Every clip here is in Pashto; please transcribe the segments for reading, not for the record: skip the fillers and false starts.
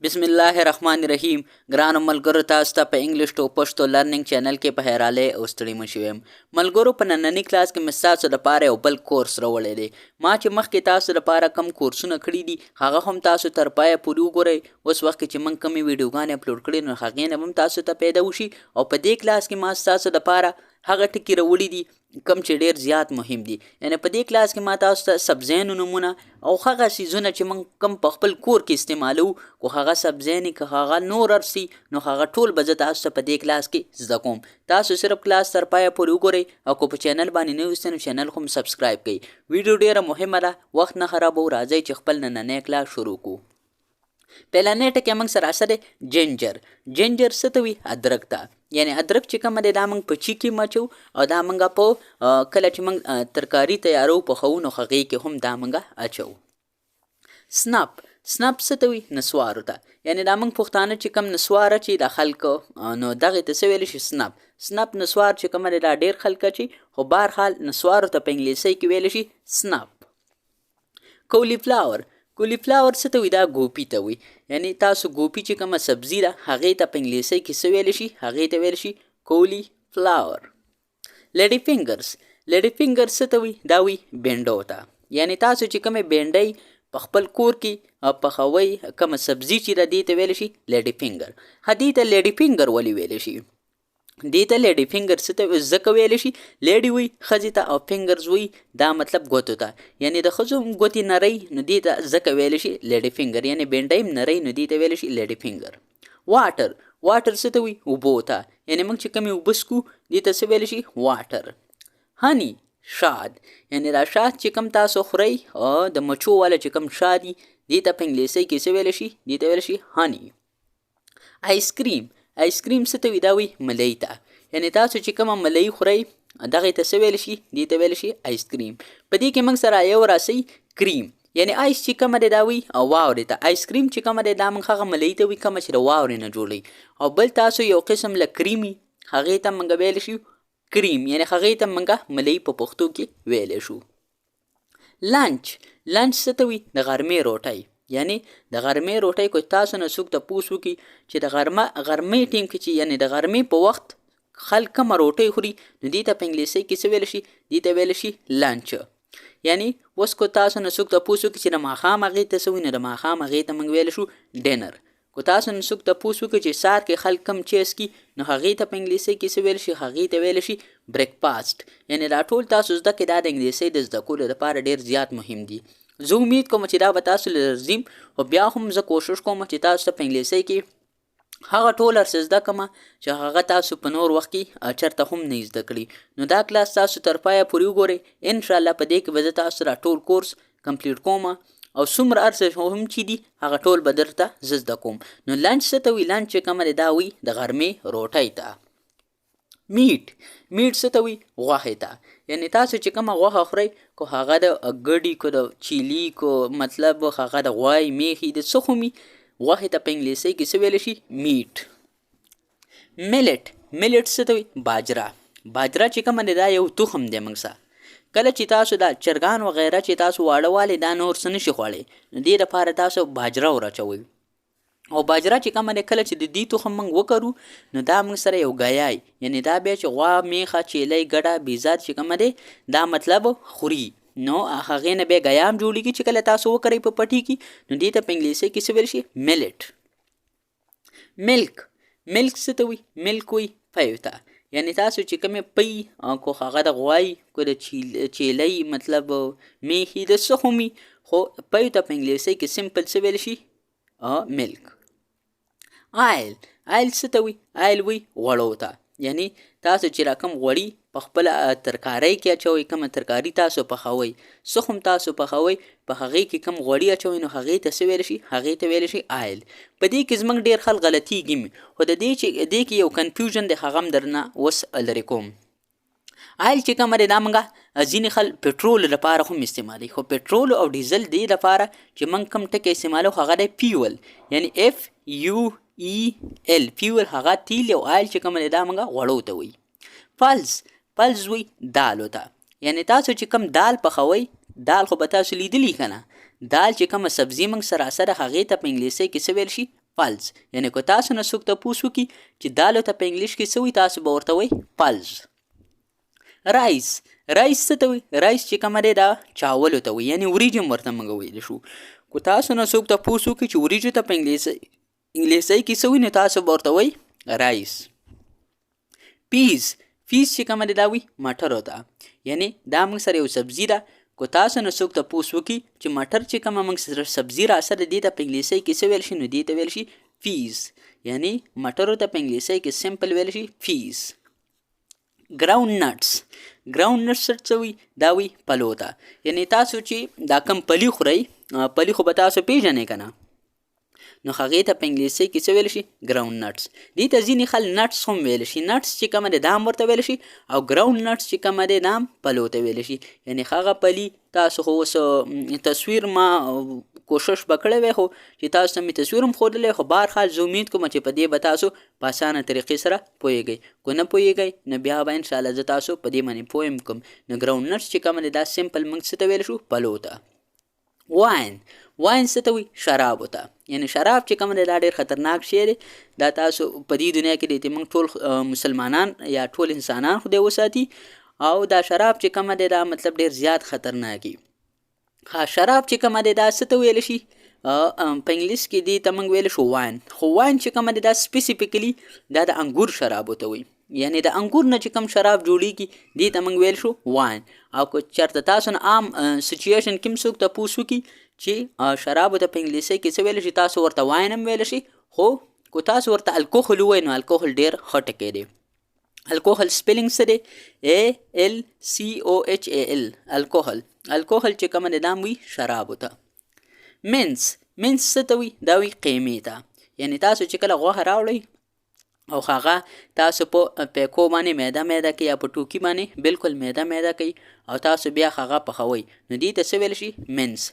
بسم الله الرحمن الرحیم. ګرانو ملګرو، تاسو ته په انګلیش ټو پښتو لرنینګ چینل کې په هراله او ستړي مشو یم. ملګرو، په نننی کلاس کې مې ستاسو لپاره یو بل کورس راوړی دی. ما چې مخکې تاسو لپاره کم کورسونه کړي دي هغه هم تاسو تر پایه پورې وګورئ. اوس وخت کې چې موږ کمې ویډیوګانې اپلوډ کړي نو هغې نه هم تاسو ته پیدا وشي. او په دې کلاس کې ما ستاسو لپاره هغه ټکي راوړي دي کم چې ډیر زیات مهم دي. یعنی په دې کلاس کې ما تاسو ته سبزیانو نومونه او هغه څیزونه چې موږ کم په خپل کور کې استعمالو خو هغه سبزیانې که هغه نور ارسي نو هغه ټول به زه تاسو ته په دې کلاس کې زده کوم. تاسو صرف کلاس تر پایه پورې وګورئ او که په چینل باندې نوي اوسئ نو چینل خو هم سبسکرایب کړئ. ویډیو ډیره مهمه ده، وخت نه خرابو. راځئ چې خپل نننی کلاس شروع کړو. پهلنی ټکی موږ سره سره جنجر. جنجر څه ته وي؟ ادرک ته. یعنی ادرک چې کومه دی دا موږ په چی کې مچو او دا موږ په کله چې موږ ترکاري تیارو پخوو نو هغې کې هم دا موږ اچو. سنپ. سنپ څه ته وي؟ نسوارو ته. یعنی دا موږ پښتانه چې کوم نسوار اچي د خلکو نو دغې ته څه ویلی شي؟ سنپ. سنپ نسوار چې کومه دی دا ډېر خلک اچي خو بهرحال نسوارو ته په انګلیسۍ کې ویلی شي سنپ. کولی فلاور. کولی فلاور څه ته وي؟ دا ګوپي ته وي. یعنی تاسو ګوپي چې کومه سبزي ده هغې ته په انګلیسۍ کې څه ویلی شي؟ هغې ته ویلی شي کولی فلاور. لیډي فینګرز. لیډي فینګر څه ته وي؟ دا وي بینډو ته. یعنی تاسو چې کومې بینډۍ په خپل کور کې پخوئ کومه سبزي چې ده دې ته ویلی شي لیډي فینګر. دې ته لیډي فینګر ولې ویلی شي؟ دې ته لیډي فینګر څه ته ځکه ویلی شي لیډي وي ښځې ته او فینګرز وي دا مطلب ګوتو ته. یعنی د ښځو ګوتې نری نو دې ته ځکه ویلی شي لیډي فینګر. یعنی بینډۍ هم نری نو دې ته ویلی شي لیډي فینګر. واټر. واټر څه ته وي؟ اوبو ته. یعنی موږ چې کومې اوبه څکو دې ته څه ویلی شي؟ واټر. هني. شاد. یعنی دا شاد چې کوم تاسو خورئ د مچو والا چې کوم شاد دي دې ته په انګلیسۍ کې څه ویلی شي؟ دې ته ویلی شي هني. آیس کریم. آیس کریم څه ته وي؟ دا وي ملۍ ته. یعنی تاسو چې کومه ملۍ خورئ دغې ته څه ویلی شي؟ دې ته ویلی شي آیس کریم. په دې کې موږ سره یو راسئ کریم. یعنی آیس چې کومه دی دا وي واورې ته. آیس کریم چې کومه دی دا موږ هغه ملۍ ته وي کومه چې د واورې نه جوړوي. او بل تاسو یو قسم له کریمي هغې ته موږ ویلی شو کریم. یعنی هغې ته موږ ملۍ په پښتو کې ویلی شو. لنچ. لنچ څه ته وي؟ د غرمې روټۍ. یعنی د غرمې روټۍ کو تاسو نه څوک تپوس وکړي چې د غرمې ټیم کې چې یعنی د غرمې په وخت خلک کومه روټۍ خوري نو دې ته په انګلیسۍ کې څه ویلی شي؟ دې ته ویلی شي لنچ. یعنی اوس کو تاسو نه څوک تپوس وکړي چې د ماښام هغې ته څه وي نو د ماښام هغې ته موږ ویلی شو ډینر. کو تاسو نه څوک تپوس وکړي چې سهار کې خلک کم چای څکي نو هغې ته په انګلیسۍ کې څه ویلی شي؟ هغې ته ویلی شي بریکفاسټ. یعنی دا ټول تاسو زده کړئ دا د انګلیسۍ د زده کولو لپاره ډېر زیات مهم دي. زه امید کوم چې دا به تاسو لرزیم خو بیا هم زه کوشش کوم چې تاسو ته په انګلیسۍ کې هغه ټول هر څه زده کړم چې هغه تاسو په نور وخت کې چېرته هم نه زده کړي. نو دا کلاس تاسو تر پایه پورې وګورئ. انشاءالله په دې کې به زه تاسو سره ټول کورس کمپلیټ کوم او څومره هر څه هم چې دي هغه ټول به درته زه زده کوم. نو لنچ څه ته وي؟ لنچ چې کومه دی دا وي د غرمې روټۍ ته. میټ. میټ څه ته وي؟ غوښې ته. یعنی تاسو چې کومه غوښه خورئ کو هغه د ګډي کو د چیلي کو مطلب هغه د غوای میخي د څه خو وي غوښې ته په انګلیسۍ کې څه ویلی شي؟ میټ. ملټ. ملټ څه ته وي؟ باجره. باجره چې کومه دی دا یو تخم دی موږ سره. کله چې تاسو دا چرګان وغیره چې تاسو واړه والی دا نور څه نشي خوړی نو دې لپاره تاسو باجره ور اچوئ. او باجره چې کومه دی کله چې د دې تخم موږ وکرو نو دا موږ سره یو ګیای یعنی دا بیا چې غوا میخه چیلی ګډه بیزات چې کومه دی دا مطلب خوري نو هغې نه بیا ګیا هم جوړېږي چې کله تاسو وکرئ په پټي کې نو دې ته په انګلیسۍ کې څه ویل شي؟ ملټ. ملک. ملک څه ته وي؟ ملک وي پیو ته. یعنی تاسو چې کومې پی کو هغه د غوای کو د چیلی مطلب میخي د څه هم وي خو پیو ته په انګلیسۍ کې سمپل څه ویل شي؟ ملک. آیل. آیل څه ته وي؟ آیل وي غوړو ته. یعنی تاسو چې را کوم غوړي په خپله ترکارۍ کې اچوئ کومه ترکاري تاسو پخوئ څه هم تاسو پخوئ په هغې کې کوم غوړي اچوئ نو هغې ته څه ویلی شي؟ هغې ته ویلی شي آیل. په دې کې زموږ ډېر خلک غلطیږي خو د دې کې یو کنفیوژن دی هغه هم درنه اوس لرې کوم. آیل چې کومه دی دا موږ ځینې خلک پټرول لپاره هم استعمالوي خو پټرول او ډیزل دې لپاره چې موږ کوم ټکی استعمالو هغه دی فیول. یعنی اف یو ای ال فیول هغه تیل او آیل چې کومه دی دا موږ غوړو ته وایي. پلز. پلز وي دالو ته. یعنی تاسو چې کوم دال پخوئ دال خو به تاسو لیدلی که نه دال چې کومه سبزي موږ سراسره هغې ته په انګلیسۍ کې څه ویل شي؟ پلز. یعنی که تاسو نه څوک تپوس وکړي چې دالو ته په انګلیش کې څه وایي تاسو به ورته وایي پلز. رایس. رایس څه ته وایي؟ رایس چې کومه دی دا چاولو ته وایي، یعنې وریجې هم ورته موږ ویلی شو. که تاسو نه څوک تپوس وکړي چې وریجو ته په انګلیسۍ کې څه وایي نو تاسو به ورته وایي رایس. پیز. پیز چې کومه دی دا وایي مټرو ته، یعنې دا موږ سره یو سبزي ده. که تاسو نه څوک تپوس وکړي چې مټر چې کومه موږ سره سبزي راسره دې ته په انګلیسۍ کې څه ویل شي نو دې ته ویل شي پیز. یعنې مټرو ته په انګلیسۍ کې سمپل ویل شي پیز. ګراوند نټس. ګراوند نټس څه وي؟ دا وي پلو ته. یعنې تاسو چې دا کم پلي خورئ، پلي خو به تاسو پیژنئ که نه، نو هغې ته په انګلیسۍ کې څه ویل شي؟ ګراوند نټس. دې ته ځینې خلک نټس هم ویل شي. نټس چې کومه دی دا هم ورته ویل شي، او ګراوند نټس چې کومه دی دا هم پلو ته ویل شي. یعنې هغه پلي تاسو خو اوس تصویر ما کوشش به کړی وی، خو چې تاسو ته مې تصویر هم ښودلی، خو بهرحال زه امید کوم چې په دې به تاسو په اسانه طریقې سره پوهیږئ. که نه پوهیږئ نو بیا به انشاءالله زه تاسو په دې باندې پوه یم کوم. نو ګراوند نټس چې کومه دی دا سمپل موږ څه ته ویل شو؟ پلو ته. واین. واین څه ته وایي؟ شرابو ته. یعنې شراب چې کوم دی دا ډېر خطرناک شی دی. دا تاسو په دې دنیا کې دی موږ ټول مسلمانان یا ټول انسانان خدای وساتي، او دا شراب چې کومه دی دا مطلب ډېر زیات خطرناک وي. شراب چې کومه دی دا څه ته ویلی شي؟ په انګلیس کې دې ته موږ ویلی شو واین. خو واین چې کومه دی دا سپیسیفیکلی دا د انګور شرابو ته وایي. یعنې د انګور نه چې کوم شراب جوړیږي دې ته موږ ویل شو واین. او که چېرته تاسو نه عام سچویشن کې هم څوک تپوس وکړي چې شرابو ته په انګلیسۍ کې څه ویلی شي، تاسو ورته واین هم ویلی شي. خو که تاسو ورته الکوهل ووایئ نو الکوهل ډېر ښه ټکی دی. الکوهل سپیلنګ څه دی؟ ALCOHAL. الکوهل. الکوهل چې کومه دی دا هم وي شرابو ته. منس. منس څه ته وي؟ دا وي قیمې ته. یعنې تاسو چې کله غوښه راوړئ او هغه تاسو په پیکو باندې میده میده کوي یا په ټوکي باندې بالکل میده میده کوي او تاسو بیا هغه پخوئ نو دې ته څه ویل شي؟ منس.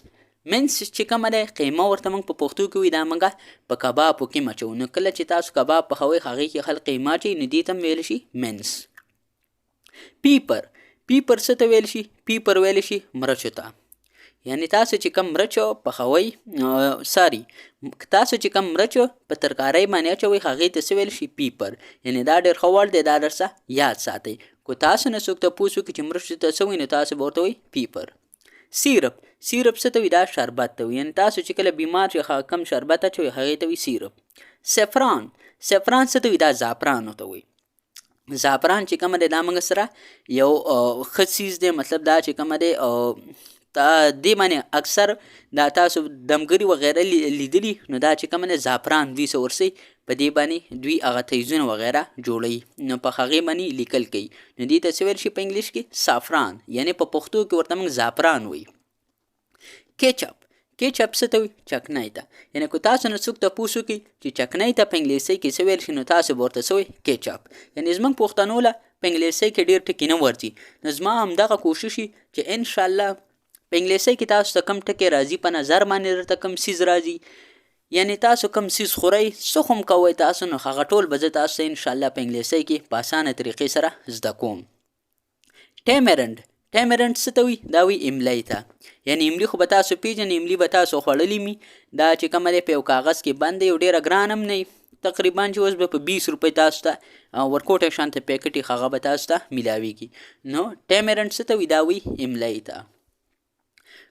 منس چې کومه دی قیمه ورته موږ په پښتو کې وي، دا موږ په کبابو کې مچوو. نو کله چې تاسو کباب پخوئ هغې کې خلک قیمه اچوي نو دې ته هم ویل شي منس. پیپر. پیپر څه ته ویل شي؟ پیپر ویل شي مرچو ته. یعنې تاسو چې کم مرچو پخوئ تاسو چې کم مرچو په ترکارۍ باندې اچوئ هغې ته څه ویل شي؟ پیپر. یعنې دا ډېر ښه وړ دی، دا درڅه یاد ساتئ. که تاسو نه څوک تپوس وکړي چې مرچو ته څه وایي نو تاسو به ورته وایي پیپر. سیرپ. سیرپ څه ته وایي؟ دا شربت ته وایي. یعنې تاسو چې کله بیمار شئ کم شربت اچوئ هغې ته وایي سیرپ. سفران. سفران څه ته وایي؟ دا زعفرانو ته وایي. زعفران چې کومه دی دا موږ سره یو ښه څیز دی، مطلب دا چې کومه دی دې باندې اکثر دا تاسو دمګري وغیره لیدلي نو دا چې کومه دی زعفران دوی څه ورسئ په دې باندې دوی هغه تیزونه وغیره جوړوي نو په هغې باندې لیکل کوي نو دې ته څه ویل شي په انګلیش کې؟ سافران. یعنې په پښتو کې ورته موږ زعفران وایي. کیچپ. کیچپ څه ته وایي؟ چکنۍ ته. یعنې که تاسو نه څوک تپوس وکړي چې چکنۍ ته په انګلیسۍ کې څه ویل شي نو تاسو به ورته څه وایي؟ کیچپ. یعنې زموږ پښتنو له په انګلیسۍ کې ډېر ټکي نه ورځي. نو زما همدغه کوشش وي چې انشاءالله په انګلیسۍ کې تاسو ته کم ټکی راځي په نظر باندې درته کم څیز راځي، یعنې تاسو کم څیز خورئ څه هم کوئ تاسو نو هغه ټول به زه تاسو ته انشاءالله په انګلیسۍ کې په اسانه طریقې سره زده کوم. ټیمرنډ. ټیمرنډ څه ته وایي؟ دا وایي املی ته. یعنې املی خو به تاسو پیژنئ، املی به تاسو خوړلی مي. دا چې کومه دی په یو کاغذ کې بند دی، یو ډېره ګران هم نه وي، تقریبا چې اوس به په 20 روپۍ تاسو ته ورکوټی شانته پیکټ یې هغه به تاسو ته میلاویږي. نو ټیمرنډ څه ته وایي؟ دا وایي املی ته.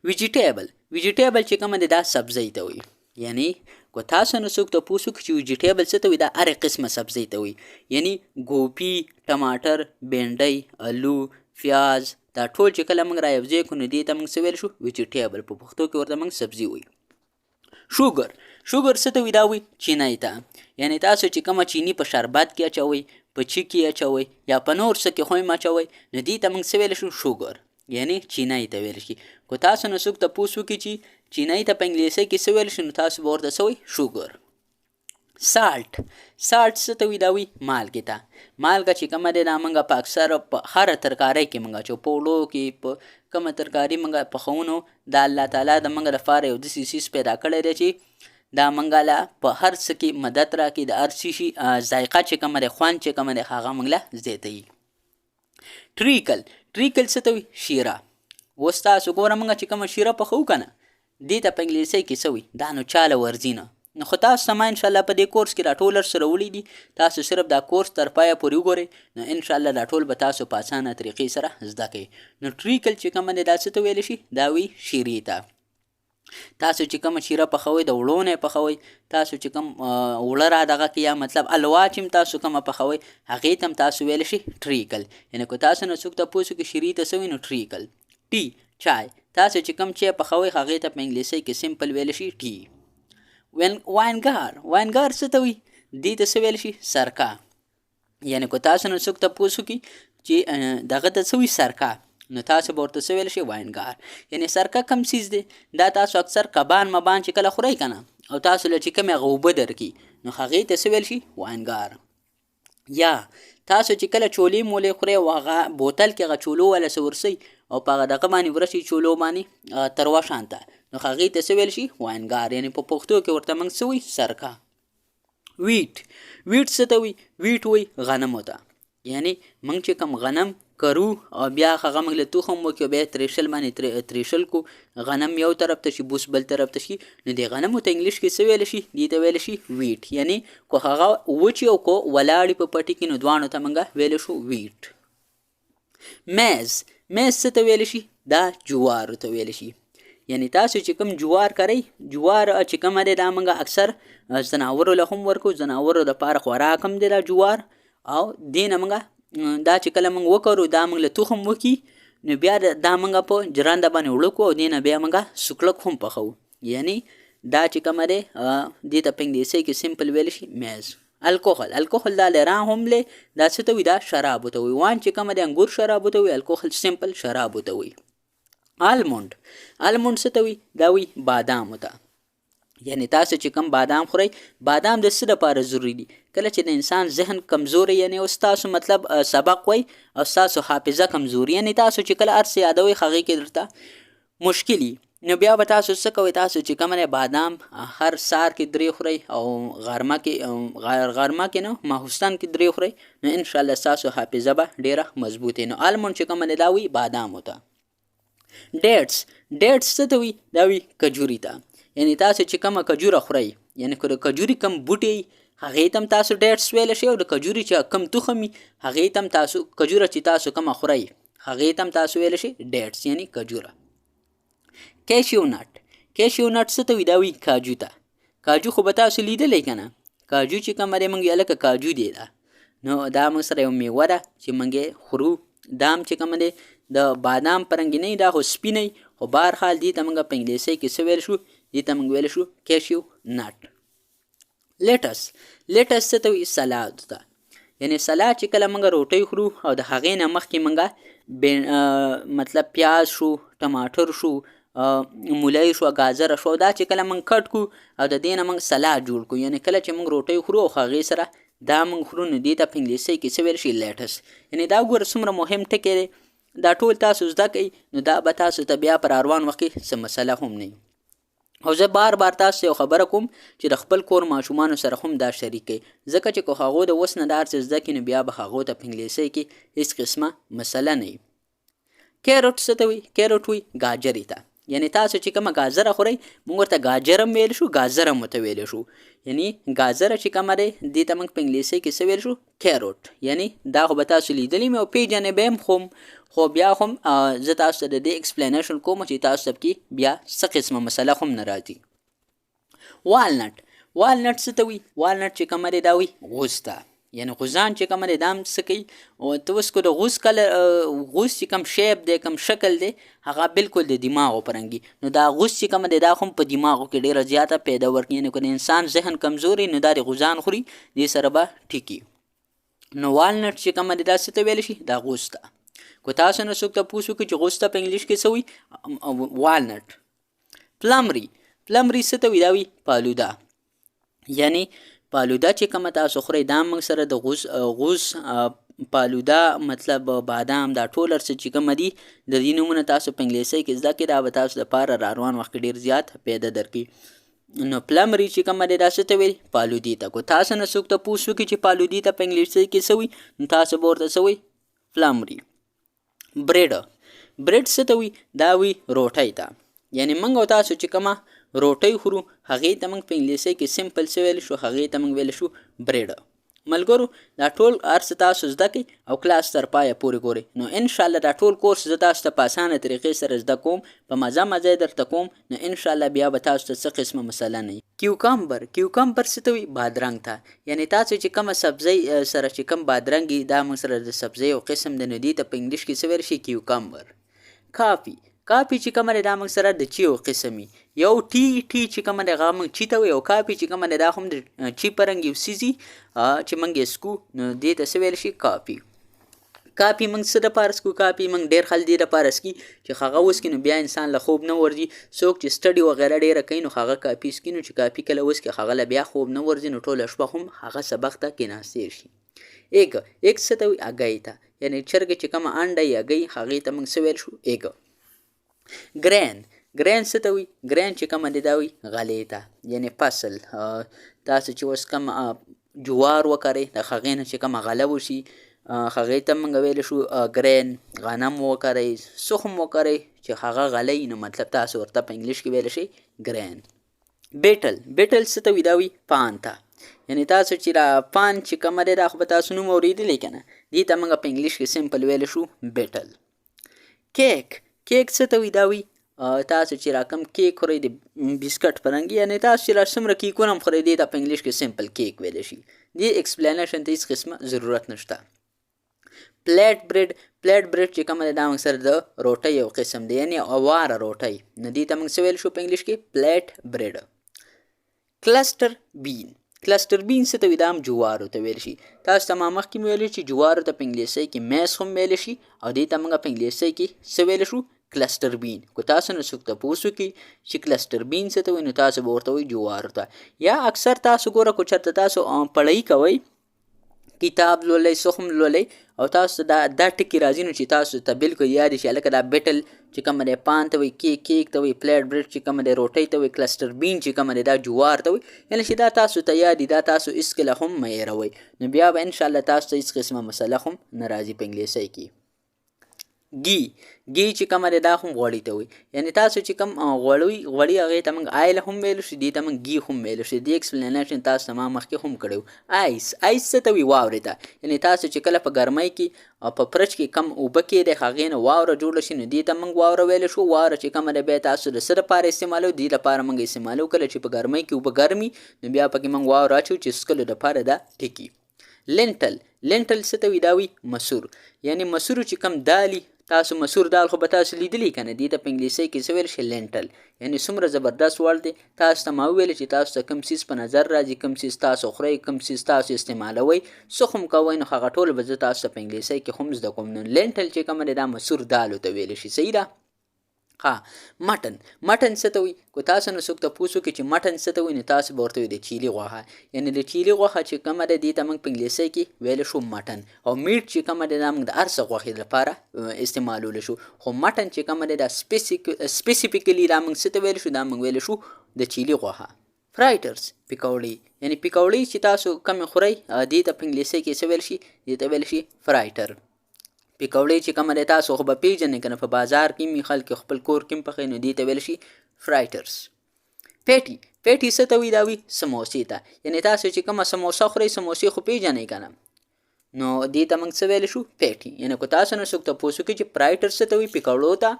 ویجیټیبل. ویجیټیبل چې کومه دی دا سبزۍ ته وایي. یعنې که تاسو نه څوک تپوس وکړي چې ویجیټیبل څه ته وایي، دا هرې قسمه سبزۍ ته وایي. یعنې ګوپي، ټماټر، بینډۍ، الو، پیاز، دا ټول چې کله موږ را یوځای کړو نو دې ته موږ څه ویل شو؟ ویجیټیبل. په پښتو کې ورته موږ سبزي وایو. شوګر. شوګر څه ته وایي؟ دا وایي چینۍ ته. یعنې تاسو چې کومه چیني په شربت کې اچوئ، په چای کې اچوئ یا په نور څه کې خو هم اچوئ نو دې ته موږ څه ویلی شو؟ شوګر. یعنې چینۍ ته ویل شي. که تاسو نه څوک تپوس وکړي چې چینۍ ته په انګلیسۍ کې څه ویل شي نو تاسو به ورته څه وایي؟ شوګر. سالټ. سالټ څه ته وایي؟ دا وایي مالګې ته. مالګه چې کومه دی دا موږ په اکثره په هره ترکارۍ کې موږ اچوو، په وړو کې په کومه ترکاري موږ پخوو نو دا الله تعالی د موږ لپاره یو داسې څیز پیدا کړی دی چې دا موږ له په هر څه کې مدد راکړي، د هر څه شي ذایقه چې کومه دی، خوند چې کومه دی هغه موږ له زیاتوي. ټریکل. ټریکل څه ته وایي؟ شیره. اوس تاسو ګوره موږ چې کومه شیره پخوو که نه دې ته په انګلیسۍ کې څه وایي؟ دا نو چاله ورځي نه. نو خو تاسو ته ما انشاءالله په دې کورس کې دا ټول سره وړي دي. تاسو صرف دا کورس تر پایه پورې وګورئ نو انشاءالله دا ټول به تاسو په اسانه طریقې سره زده کوئ. نو ټریکل چې کومه دی دا څه ته ویلی شي؟ دا وی شیرې ته. تاسو چې کومه شیره پخوئ د وړو نه یې پخوئ. تاسو چې کوم وړه را دغه کې یا مطلب الوا چې هم تاسو کومه پخوئ هغې ته هم تاسو ویلی شي ټریکل. یعنې که تاسو نه څوک تپوس وکړي شیرې ته څه وایي نو ټریکل. ټي چای، تاسو چې کوم چای پخوئ هغې ته په انګلیسۍ کې سمپل ویلی شي ټي. واینګار، واینګار څه ته وایي؟ دې ته څه ویلی شي؟ سرکه. یعنې که تاسو نه څوک تپوس وکړي چې دغه ته څه وایي سرکه نو تاسو به ورته څه ویلی شي؟ واینګار. یعنې سرکه کم څیز دی؟ دا تاسو اکثر کبان مبان چې کله خورئ که نه او تاسو له چې کومې هغه اوبه درکړي نو هغې ته څه ویل شي؟ واینګار. یا تاسو چې کله چولې مولې خورئ او هغه بوتل کې هغه چولو والا څه ورسئ او په هغه دغه باندې ورسي چولو باندې تروه شانته نو هغې ته څه ویل شي؟ واینګار. یعنې په پښتو کې ورته موږ څه وایي؟ سرکه. ویټ، ویټ څه ته وایي؟ ویټ وایي غنمو ته. یعنې موږ چې کوم غنم کرو او بیا هغه موږ له تخم وکړو بیا ترېشل باندې ترېشل کو غنم یو طرف ته شي بوس بل طرف ته شي نو دې غنمو ته انګلیش کې څه ویلی شي؟ دې ته ویلی شي ویټ. یعنې که هغه وچې او که ولاړې په پټي کې نو دواړو ته موږ ویلی شو ویټ. میز، میز څه ته ویلی شي؟ دا جوارو ته ویلی شي. یعنې تاسو چې کوم جوار کرئ جوار چې کومه دی دا موږ اکثر ځناورو له هم ورکو، ځناورو دپاره خوراک هم دی دا جوار. او دې نه موږ دا چې کله موږ وکرو دا موږ له تخم وکړي نو بیا دا موږ په جرانده باندې اوړه کړو او دې نه بیا موږ سوکړک هم پخوو. یعنې دا چې کومه دی دې ته په انګلیسۍ کې سمپل ویلی شي میز. الکوهل، الکوهل دا لران هم لی دا څه ته وایي؟ دا شرابو ته وایي. وان چې کومه دی انګور شرابو ته وایي، الکوهل سمپل شرابو ته وایي. آلمونډ، آلمونډ څه ته وایي؟ دا وایي بادامو ته. یعنې تاسو چې کوم بادام خورئ بادام د څه دپاره ضروري دي؟ کله چې د انسان ذهن کمزوری یعنې اوس تاسو مطلب سبق وای او ستاسو حافظه کمزوري یعنې تاسو چې کله هر څه یادوئ هغې کې درته مشکل وي نو بیا به تاسو څه کوئ؟ تاسو چې کومه دی بادام هر سهار کې 3 خورئ او غرمه کې نه ماخوستن کې 3 خورئ نو انشاءالله ستاسو حافظه به ډېره مضبوط وي. نو آلمونډ چې کومه دی دا وایي بادامو ته. ډیټس، ډیټس څه ته وایي؟ دا وایي کجوري ته. یعنې تاسو چې کومه کجوره خورئ یعنې که د کجوري کم بوټی هغې ته هم تاسو ډیټس ویلی شئ او د کجوري چې کم تخم وي هغې ته هم تاسو کجوره چې تاسو کومه خورئ هغې ته هم تاسو ویلی شئ ډیټس یعنې کجوره. کیشیو نټ، کیشیو نټ څه ته وایي؟ دا وایي کاجو ته. کاجو خو به تاسو لیدلی که نه؟ کاجو چې کومه دی موږ هلکه کاجو دی ده نو دا موږ سره یو میوه ده چې موږ یې خورو. دا هم چې کومه دی د بادام په رنګې نه دا خو سپینی خو بهرحال دې ته موږ په انګلیسۍ کې څه ویل شو؟ دې ته موږ ویلی شو کیشیو نټ. لیټس، لیټس څه ته وایي؟ سلاد ته. یعنې سلاد چې کله موږ روټۍ خورو او د هغې نه مخکې موږ مطلب پیاز شو، ټماټر شو، مولی شو، ګازره شو، دا چې کله موږ کټ کړو او د دې نه موږ سلاد جوړ کړو یعنې کله چې موږ روټۍ خورو او هغې سره دا موږ خورو نو دې ته په انګلیسۍ کې څه ویل شي؟ لیټس. یعنې دا ګوره څومره مهم ټکی دی دا ټول تاسو زده کوئ نو دا به تاسو ته بیا پر روان وخت کې څه مسله هم نه وي. او زه بار بار تاسو یو خبره کوم چې د خپل کور ماشومانو سره هم دا شریک کړئ ځکه چې که هغو د اوس نه دا هر څه زده کړي نو بیا به هغو ته په انګلیسۍ کې هېڅ قسمه مسله نه وي. کیروټ څه ته وایي؟ کیروټ وایي ګاجرې ته. یعنې تاسو چې کومه ګازره خورئ موږ ورته ګاجر هم ویلی شو، ګازر هم ورته ویلی شو. یعنې ګازره چې کومه دی دې ته موږ په انګلیسۍ کې څه ویل شو؟ کیروټ. یعنې دا خو به تاسو لیدلی مې او پیژنې به هم خو بیا هم زه تاسو ته د دې ایکسپلینیشن کوم چې تاسو ته پکې بیا څه قسمه مسله هم نه راځي. والنټ، والنټ څه ته وایي؟ والنټ چې کومه دی دا وایي غوز ته. یعنې غوزان چې کومه دی دا هم څه کوي او ته اوس که د غوز غوز چې کوم شیپ دی کوم شکل دی هغه بالکل د دماغو په رنګي نو دا غوز چې کومه دی دا هم په دماغو کې ډېره زیاته پیدا ورکوي. یعنې که د انسان ذهن کمزوري نو دا د غوزان خوري دې سره به ټیک وي. نو والنټ چې کومه دی دا څه ته ویلی شي؟ دا غوز ته. که تاسو نه څوک تپوس وکړي چې غوز ته په انګلیش کې څه وایي؟ والنټ. پلمري، پلمري څه ته وایي؟ دا وایي فالوده. یعنې فالوده چې کومه تاسو خورئ دا موږ سره د غوز فالوده مطلب بادام دا ټول هر څه چې کومه دي د دې نومونه تاسو په انګلیسۍ کې زده کړئ دا به تاسو دپاره را روان وخت کې ډېر زیات پیدا درکړي. نو پلمري چې کومه دی دا څه ته وایي؟ فالودې ته. که تاسو نه څوک تپوس وکړي چې فالودې ته په انګلیسۍ کې څه وایي نو تاسو به ورته څه وایي؟ پلمري. بریډ، بریډ څه ته وایي؟ دا وایي روټۍ ته. یعنې موږ او تاسو چې کومه روټۍ خورو هغې ته موږ په انګلیسۍ کې سمپل څه ویلی شو هغې ته موږ ویلی شو بریډ. ملګرو دا ټول هر څه تاسو زده کوئ او کلاس تر پایه پورې ګورئ. نو انشاءالله دا ټول کورس زه تاسو ته په اسانه طریقې سره زده کوم، په مزه مزه یې درته کوم. نو انشاءالله بیا به تاسو ته څه قسمه مسله نه وي. کیوکامبر څه ته وي؟ بادرنګ ته. یعنې تاسو چې کومه سبزۍ سره چې کوم بادرنګ وي دا موږ سره د سبزۍ یو قسم دی، نو دې ته په انګلیش کې څه ویلی شي؟ کیوکامبر. کافي چې کومه دی دا موږ سره د چي یو قسم وي. یو ټي چې کومه دی هغه موږ چي ته وایو، او کافي چې کومه دی دا هم د چي په رنګ یو څیز وي چې موږ یې څکو، نو دې ته څه ویلی شي؟ کافي. کافي موږ څه دپاره څکو؟ کافي موږ ډېر خلک دې دپاره څکي چې هغه وڅکي نو بیا انسان له خوب نه ورځي. څوک چې سټډي وغیره ډېره کوي نو هغه کافي څکي، نو چې کافي کله وڅکي هغه له بیا خوب نه ورځي، نو ټوله شپه هم هغه سبق ته کېناستې شي. ایګ څه ته وي؟ هګۍ ته. یعنې چرګې چې کومه انډه یې هګۍ هغې ته موږ څه ویل شو؟ ایګ. ګرین څه ته وي؟ ګرین چې کومه دی دا وي غلې ته، یعنې فصل. تاسو چې اوس کوم جوار وکرئ د هغې نه چې کومه غله وشي هغې ته موږ ویلی شو ګرین. غنم وکرئ، سخم وکرئ چې هغه غلی نو مطلب تاسو ورته په انګلیش کې ویلی شئ ګرین. بیټل څه ته وي؟ دا وي پان ته. یعنې تاسو چې را پان چې کومه دی دا خو به تاسو نوم اورېدلی که نه، دې ته موږ په انګلیش کې سمپل ویلی شو بیټل. کیک څه ته وي؟ دا وي تاسو چې را کوم کیک خورئ د بسکټ په رنګ، یعنې تاسو چې را څومره کیکونه هم خورئ دې ته په انګلیش کې سمپل کیک ویلی شي. دې ایکسپلینیشن ته هېڅ قسمه ضرورت نشته. پلیټ بریډ چې کومه دی دا موږ سره د روټۍ یو قسم دی، یعنې اواره روټۍ، نو دې ته موږ څه ویلی شو په انګلیش کې؟ پلیټ بریډ. کلسټر بین څه ته وي؟ دا هم جوارو ته ویل شي. تاسو ته ما مخکې مې ویلي چې جوارو ته په انګلیسۍ کې میس هم ویلی شي او دې ته موږ په انګلیسۍ کې څه ویلی شو؟ کلسټر بین. که تاسو نه څوک تپوس وکړي چې کلسټر بین څه ته وایي نو تاسو به ورته وایي جوارو ته. یا اکثر تاسو ګوره که چېرته تاسو پړی کوئ، کتاب لولئ، سخم لولئ او تاسو دا ټکي راځي نو چې تاسو ته بلکل یاد شي هلکه دا بیټل چې کومه دی پان ته وایي، کیک ته وایي، پلیټ بریډ چې کومه دی روټۍ ته وایي، کلسټر بین چې کومه دی دا جوار ته وایي. یعنې چې دا تاسو ته یاد دي، دا تاسو هېڅکله هم مه هېروئ، نو بیا به انشاءالله تاسو ته هېڅ قسمه مسله هم نه راځي په انګلیسۍ کې. ګي چې کومه دی دا هم غوړي ته وایي. یعنې تاسو چې کوم غوړي هغې ته موږ آیل هم ویلی شو، دې ته موږ ګي هم ویلی شو. دې ایکسپلینیشن تاسو ته ما مخکې هم کړی و. آیس څه ته وایي؟ واورې ته. یعنې تاسو چې کله په ګرمۍ کې او په فرج کې کم اوبه کېدی هغې نه واوره جوړه شي نو دې ته موږ واوره ویلی شو. واوره چې کومه دی بیا تاسو د څه دپاره استعمالوئ؟ دې لپاره موږ استعمالوو کله چې په ګرمۍ کې اوبه ګرمي نو بیا پکې موږ واوره اچوو چې څښلو دپاره دا ټکي. لینټل څه ته وي؟ دا وي مسور. یعنې مسورو چې کم دالي، تاسو مسور دال خو به تاسو لیدلی که نه، دې ته په انګلیسۍ کې څه ویل شي؟ لینټل. یعنې څومره زبردست وړ دی. تاسو ته ما وویلې چې تاسو ته کوم څیز په نظر راځي، کوم څیز تاسو خورئ، کوم څیز تاسو استعمالوئ، سخم کوئ، نو هغه ټول به زه تاسو ته په انګلیسۍ کې هم زده کوم. نو لینټل چې کومه دی دا مسور دالو ته ویلی شي. صحیح ده؟ مټن څه ته وایي؟ که تاسو نه څوک تپوس وکړي چې مټن څه ته وایي نو تاسو به ورته وایي د چیلي غوښه. یعنې د چیلي غوښه چې کومه ده دې ته موږ په انګلیسۍ کې ویلی شو مټن. او میټ چې کومه ده دا موږ د هر څه غوښې لپاره استعمالولی شو، خو مټن چې کومه ده دا سپیسیفیکلي دا موږ څه ته ویلی شو؟ دا موږ ویلی شو د چیلي غوښه. فرایټرز پکوړې، یعنې پکوړې چې تاسو کمې خورئ دې ته په انګلیسۍ کې څه ویل شي؟ دې ته ویل شي فرایټر. پکوړې چې کومه دی تاسو خو به پیژنئ که نه، په بازار کې مې خلک خپل کور کې هم پخوي نو دې ته ویل شي فرایټرز. پیټي څه ته وایي؟ دا وایي سموسې ته. یعنې تاسو چې کومه سموسه خورئ، سموسې خو پیژنئ که نه، نو دې ته موږ څه ویلی شو؟ پیټي. یعنې که تاسو نه څوک تپوس وکړي چې فرایټر څه ته وایي پکوړو ته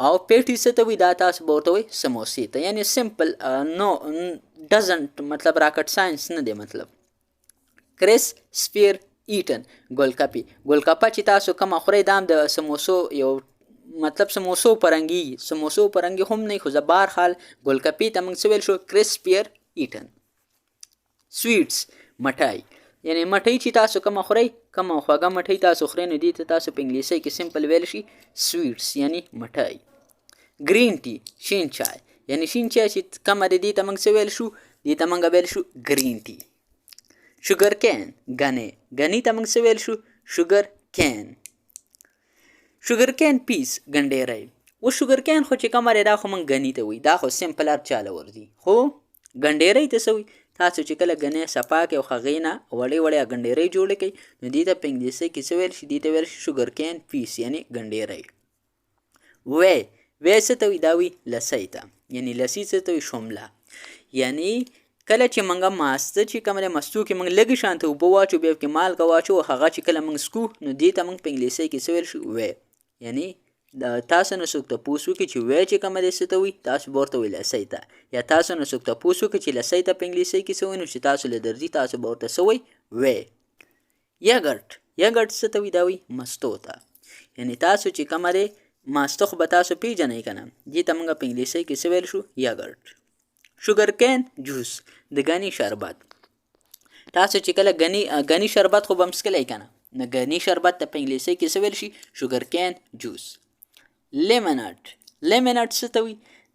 او پیټي څه ته وایي، دا تاسو به ورته وایي سموسې ته. یعنې سمپل نو ډزنټ مطلب راکټ ساینس نه دی مطلب. کرسپیر ایټن ګولکپه چې تاسو کومه خورئ دا هم د سموسو یو مطلب سموسو پرنګي هم نه، خو زه بهرحال ګولکپې ته موږ څه ویل شو؟ کرسپیر ایټن. سویټس مټای، یعنې مټۍ چې تاسو کومه خورئ، کومه خوږه مټۍ تاسو خورئ نو دې ته تاسو په انګلیسۍ کې سمپل ویل شي سویټس، یعنې مټای. ګرین ټي شین چای، یعنې شین چای چې کومه ده دې ته موږ څه ویل شو؟ دې ته موږ ویل شو ګرین ټي. شوګر کین ګنی ته موږ څه ویل شو؟ شوګر کین. شوګر کین پیس ګنډیری. و شوګر کین خو چې کومه ده دا خو موږ ګني ته وایي، دا خو سمپل هر چاله ورځي، خو ګنډیری ته څه وایي؟ تاسو چې کله ګنی صفا کړئ او هغې نه وړې ګنډیرۍ جوړې کړئ نو دې ته په انګلیسۍ کې څه ویل شي؟ دې ته ویل شي شوګر کین پیس، یعنې ګنډیری. وی څه ته وي دا وي لسی ته یعنی لسی څه ته وي شمله یعنی کله چې موږ ماسته چې کوم دی مستو کې موږ لږې شانته اوبه واچو بیا پکې مالګه واچو هغه چې کله موږ سکو نو دې ته موږ په انګلیسۍ کې څه ویل شو وی یعنی تاسو نه څوک تپوس وکړي چې وی چې کومه دی څه ته وي تاسو به ورته وایي لسی ته یا تاسو نه څوک تپوس وکړي چې لسی ته په انګلیسۍ کې څه وایي نو چې تاسو له درځي تاسو به ورته څه وایي وی یګرټ یګرټ څه ته وي دا وایي مستو ته یعنی تاسو چې کومه دی ماسته خو به تاسو پیژنئ که نه دې ته موږ په انګلیسۍ کې څه ویل شو یګرټ شوګر کین جوس د ګني شربت تاسو چې کله ګني شربت خو به هم څښلی که نه نو ګني شربت ته په انګلیسۍ کې څه ویل شي شوګر کین جوس لیمنټ لیمنټ څه ته وي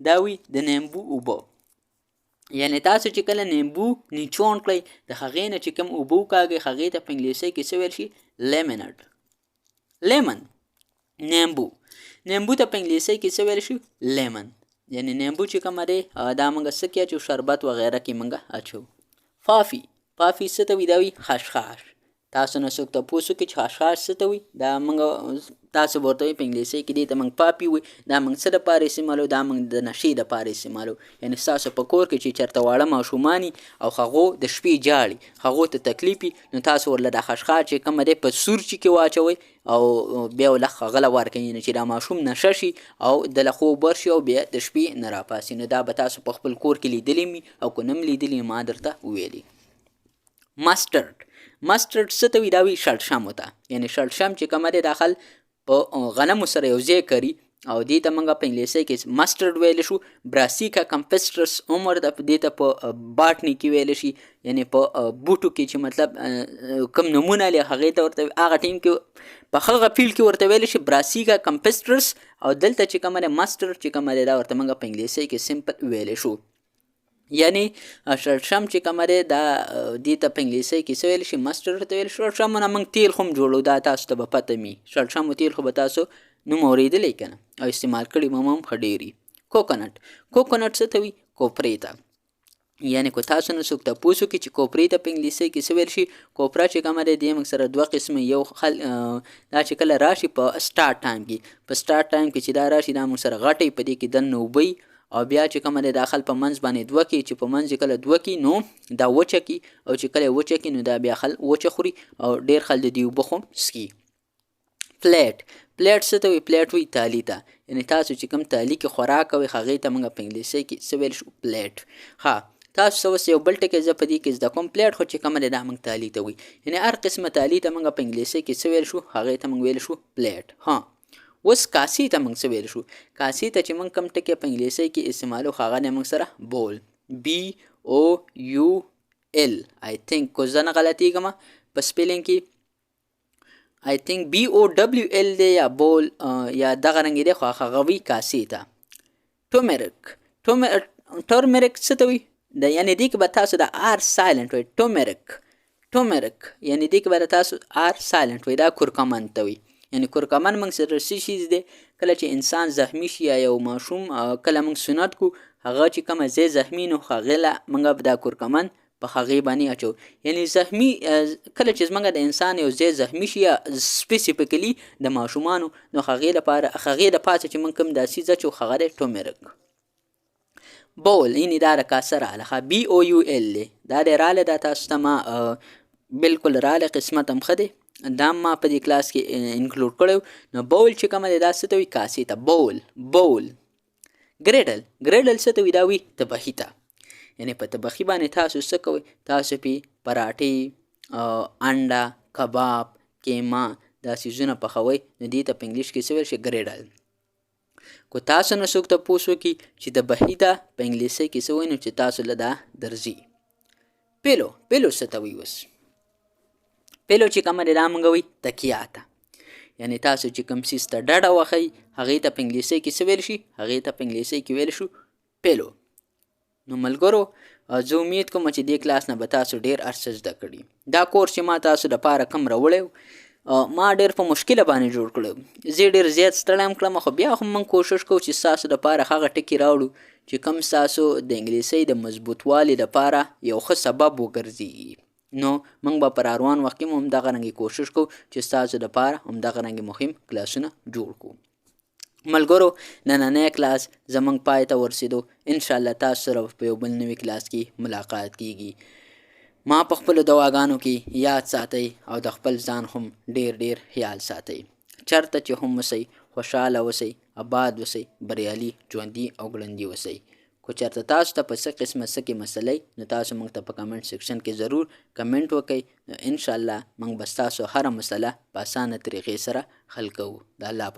دا وي د نیمبو اوبه یعنی تاسو چې کله نیمبو نیچوڼ کړئ د هغې نه چې کوم اوبه وکاږئ هغې ته په انګلیسۍ کې څه ویل شي لیمنټ لیمن نیمبو نیمبو ته په انګلیسۍ کې څه ویل شي لیمن یعنی نیمبو چې کومه دی دا موږ څه کې اچو شربت وغیره کې موږ اچو پافي پافي څه ته وي دا وي خشخاش تاسو نه څوک تپوس وکړي چې خشخاش څه ته وي دا موږ تاسو به ورته وایي په انګلیسۍ کې دې ته موږ پاپي وایي دا موږ څه دپاره استعمالو دا موږ د نشې دپاره استعمالو یعنی ستاسو په کور کې چې چېرته واړه ماشومان او هغو د شپې جاړي هغو ته تکلیف وي نو تاسو ورله دا خشخاش چې کومه دی په سورچي کې واچوئ او بیا ولخ غله ورکوي نو چې دا ماشوم نشه شي او د له خوب ورشي او بیا د شپې نه راپاسي نو دا به تاسو په خپل کور کې لیدلی مي او که نه م لیدلی ما درته ویلي ماسټرډ ماسټرډ څه ته وي دا وي شړشمو ته یعنی شړشم چې کومه دی داخل په غنمو سره یو ځای کري او دې ته موږ په انګلیسۍ کې ماسټرډ ویلی شو براسیکا کمپسټرس عمر د دې ته په باټني کې ویلی شي یعنی په بوټو کې چې مطلب کوم نمونه لري هغې ته ورته هغه ټیم کې په هغه فیلډ کې ورته ویلی شي براسیکا کمپسټرس او دلته چې کومه دی ماسټرډ چې کومه دی دا ورته موږ په انګلیسۍ کې سمپل ویلی شو یعنی شړشم چې کومه دی دا دې ته په انګلیسۍ کې څه ویلی شي ماسټرډ ته ویل شړشمو نه موږ تیل خو هم جوړو دا تاسو ته به پته وي شړشمو تیل خو به تاسو نوم اورېدلی که نه او استعمال کړي به هم ښه ډېر وي کوکونټ کوکونټ څه ته وي کوپرې ته یعنی که تاسو نه څوک تپوس وکړي چې کوپرې ته په انګلیسۍ کې څه ویل شي کوپره چې کومه دی دې موږ سره دوه قسمه یو دا چې کله راشي په سټارټ ټایم کې په سټارټ ټایم کې چې دا راشي دا موږ سره غټئ په دې کې دننه اوبه او بیا چې کومه دی داخل په منځ باندې دوه کې چې په منځ کله دوه کې نو دا وچه کی او چې کله وچه کی نو دا بیا خل وچه خوري او ډیر خل د دې اوبه خو سکي پلیټ پلیټ څه ته وي پلیټ وي تالي ته یعنی تاسو چې کوم تالي کې خوراک کوئ هغې ته موږ په انګلیسۍ کې څه ویل شو پلیټ ها تاسو څه اوس یو بل ټکی زه په دې کې زده کوم پلیټ خو چې کومه دی دا موږ تالي ته وي یعنی هر قسمه تالي ته موږ په انګلیسۍ کې څه ویل شو هغې ته موږ ویل شو پلیټ ها اوس کاسي ته موږ څه ویل شو کاسي ته چې موږ کوم ټکی په انګلیسۍ کې استعمالو هغه دی موږ سره بول بی او یو ال آی تھنک که زه نه غلطېږم په سپیلینګ کې آی تھنک بی او ډبلیو ال دی یا بول یا دغه رنګې دی خو هغه وي کاسي ته ټومرک ټرمرک څه ته وي د یعنې دې کې به تاسو د آر سایلنټ وایي ټومرک یعنې دې کې به تاسو آر سایلنټ وایي دا کورکمن ته وي یعنی کورکمن موږ سره څه شي دی کله چې انسان زخمی شي یا یو ماشوم کله موږ سنت کو هغه چې کومه ځای زخمی نو هغې له موږ دا کورکمن په هغې باندې اچو یعنی زخمی کله چې زموږ د انسان یو ځای زخمی شي یا سپیسیفیکلی د ماشومانو نو هغې د پاسه چې موږ کوم دا څیز اچو هغه دی ټومرک بول یعنی دا د کاسه راله بی او یو ال دی دا دی راله دا تاسو ته ما بلکل راله قسمت هم ښه دی دا ما په دې کلاس کې انکلوډ کړی نو بول چې کومه دی دا څه ته وي کاسې ته بول ګریډل څه ته وي دا وي تبخي ته یعنی په تبخي باندې تاسو څه کوئ تاسو پې پراټې انډه کباب کیما دا څیزونه پخوئ نو دې ته په انګلیش کې څه ویل شي ګریډل که تاسو نه څوک تپوس وکړي چې د بخي ته په انګلیسۍ کې څه وایي نو چې تاسو له دا درځي پیلو څه ته وي اوس پیلو چې کومه دی دا موږ وایي تکیه ته یعنی تاسو چې کوم څیز ته ډډه وښئ هغې ته په انګلیسۍ کې څه ویل شي هغې ته په انګلیسۍ کې ویل شو پیلو نو ملګرو زه امید کوم چې دې کلاس نه به تاسو ډېر ارڅه زده کړي دا کورس چې ما تاسو دپاره کم راوړی ما ډېر په مشکله باندې جوړ کړی زه ډېر زیات ستړی م کړم خو بیا هم موږ کوشش کوو چې ستاسو دپاره هغه ټکي راوړو چې کوم ستاسو د انګلیسۍ د مضبوطوالي دپاره یو ښه سبب وګرځي نو موږ به پر روان وخت کې هم همدغه رنګې کوشش کوو چې ستاسو دپاره همدغه رنګې مهم کلاسونه جوړ کړو ملګرو نننی کلاس زموږ پای ته ورسېدو. انشاءالله تاسو سره په یو بل نوي کلاس کې ملاقات کیږي. ما په خپلو دواګانو کې یاد ساتئ او د خپل ځان هم ډیر ډیر خیال ساتئ. چرته چې هم اوسئ خوشحاله اوسئ، آباد اوسئ، بریالي، ژوندي او ګړندي اوسئ. خو چېرته تاسو ته په څه قسمه څه کې مسله نو تاسو موږ ته په کمنټ سیکشن کې ضرور کمنټ وکئ. انشاءالله موږ به ستاسو هره مسله په اسانه طریقې سره حل کوو. د الله په